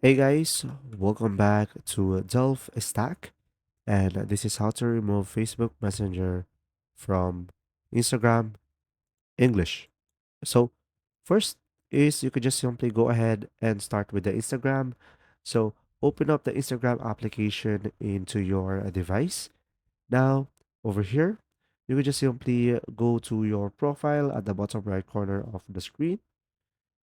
Hey guys, welcome back to Delph Stack, and this is how to remove Facebook Messenger from Instagram English. So, first is you could just simply go ahead and start with the Instagram. So, open up the Instagram application into your device. Now, over here, you could just simply go to your profile at the bottom right corner of the screen.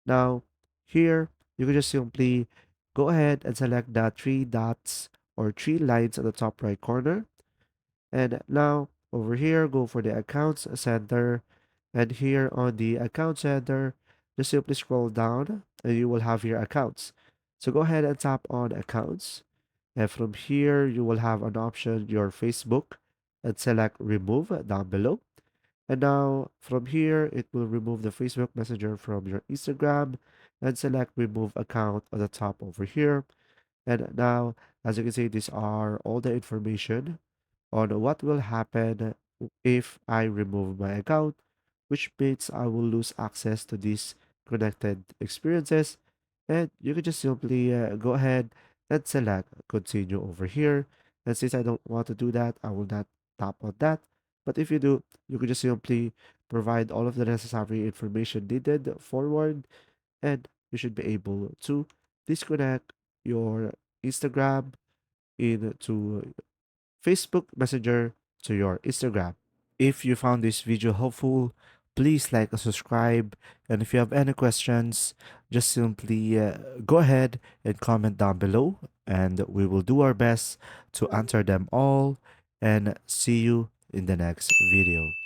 Now, here, you can just simply go ahead and select the three dots or three lines at the top right corner. And now, over here, go for the Accounts Center. And here on the Account Center, just simply scroll down and you will have your accounts. So go ahead and tap on Accounts. And from here, you will have an option, your Facebook, and select Remove down below. And now from here, it will remove the Facebook Messenger from your Instagram and select remove account on the top over here. And now, as you can see, these are all the information on what will happen if I remove my account, which means I will lose access to these connected experiences. And you can just simply go ahead and select continue over here. And since I don't want to do that, I will not tap on that. But if you do, you can just simply provide all of the necessary information needed forward, and you should be able to disconnect your Instagram into Facebook Messenger to your Instagram. If you found this video helpful, please like and subscribe. And if you have any questions, just simply go ahead and comment down below, and we will do our best to answer them all. And see you in the next video.